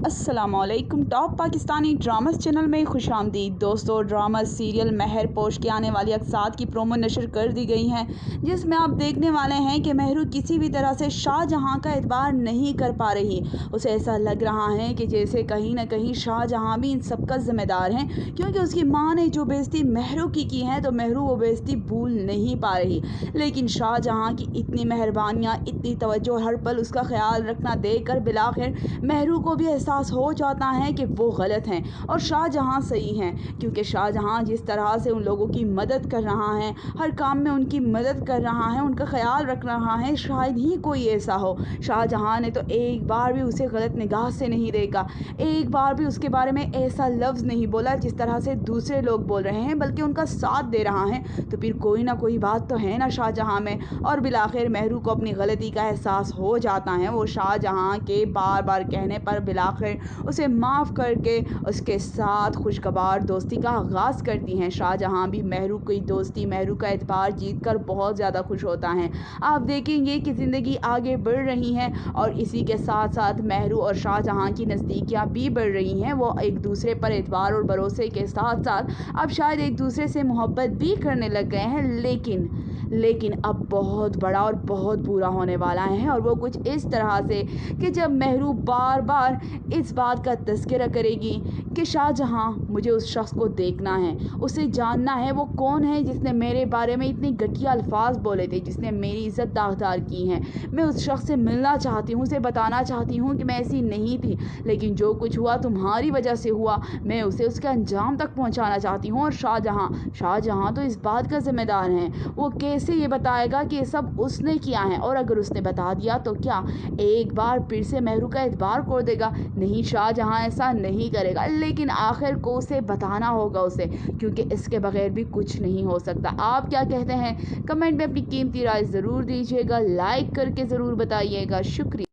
अस्सलाम वालेकुम। Top Pakistani dramas channel में खुशामदीद। दोस्तों, ड्रामा सीरियल महर पोश के आने वाली अक़सात की प्रोमो नशर कर दी गई हैं, जिसमें आप देखने वाले हैं कि महरू किसी भी तरह से शाहजहां का एतबार नहीं कर पा रही। उसे ऐसा लग रहा है कि जैसे कहीं ना कहीं शाहजहां भी इन सब का ज़िम्मेदार हैं, क्योंकि उसकी माँ ने जो बेइज्जती महरू की है तो महरू वो बेइज्जती भूल नहीं पा रही। लेकिन शाहजहां की इतनी मेहरबानियाँ, इतनी तवज्जो, हर पल उसका ख्याल रखना देखकर बिलाखिर महरू को भी एहसास हो जाता है कि वो गलत हैं और शाहजहां सही हैं, क्योंकि शाहजहां जिस तरह से उन लोगों की मदद कर रहा है, हर काम में उनकी मदद कर रहा है, उनका ख्याल रख रहा है, शायद ही कोई ऐसा हो। शाहजहां ने तो एक बार भी उसे गलत निगाह से नहीं देखा, एक बार भी उसके बारे में ऐसा लफ्ज़ नहीं बोला जिस तरह से दूसरे लोग बोल रहे हैं, बल्कि उनका साथ दे रहा है। तो फिर कोई ना कोई बात तो है ना शाहजहां में। और बिलाखिर महरू को अपनी गलती का एहसास हो जाता है। वो शाहजहां के बार बार कहने पर बिलाखिर उसे माफ़ करके उसके साथ खुशगवार दोस्ती का आगाज़ करती हैं। शाहजहां भी महरू की दोस्ती, महरू का एतबार जीत कर बहुत ज़्यादा खुश होता है। आप देखेंगे कि ज़िंदगी आगे बढ़ रही है और इसी के साथ साथ महरू और शाहजहां की नज़दीकियाँ भी बढ़ रही हैं। वो एक दूसरे पर एतबार और भरोसे के साथ साथ अब शायद एक दूसरे से मोहब्बत भी करने लग गए हैं। लेकिन अब बहुत बड़ा और बहुत बुरा होने वाला है, और वो कुछ इस तरह से कि जब महरू बार बार इस बात का तज़किरा करेगी कि शाहजहां, मुझे उस शख्स को देखना है, उसे जानना है, वो कौन है जिसने मेरे बारे में इतने घटिया अल्फाज बोले थे, जिसने मेरी इज़्ज़त दागदार की है। मैं उस शख्स से मिलना चाहती हूँ, उसे बताना चाहती हूँ कि मैं ऐसी नहीं थी, लेकिन जो कुछ हुआ तुम्हारी वजह से हुआ, मैं उसे उसके अंजाम तक पहुँचाना चाहती हूँ। और शाहजहां तो इस बात का ज़िम्मेदार है। वो कैसे ये बताएगा कि ये सब उसने किया है, और अगर उसने बता दिया तो क्या एक बार फिर से महरू का एतबार खो देगा? नहीं, शाहजहां ऐसा नहीं करेगा, लेकिन आखिर को उसे बताना होगा उसे, क्योंकि इसके बगैर भी कुछ नहीं हो सकता। आप क्या कहते हैं? कमेंट में अपनी कीमती राय ज़रूर दीजिएगा, लाइक करके ज़रूर बताइएगा। शुक्रिया।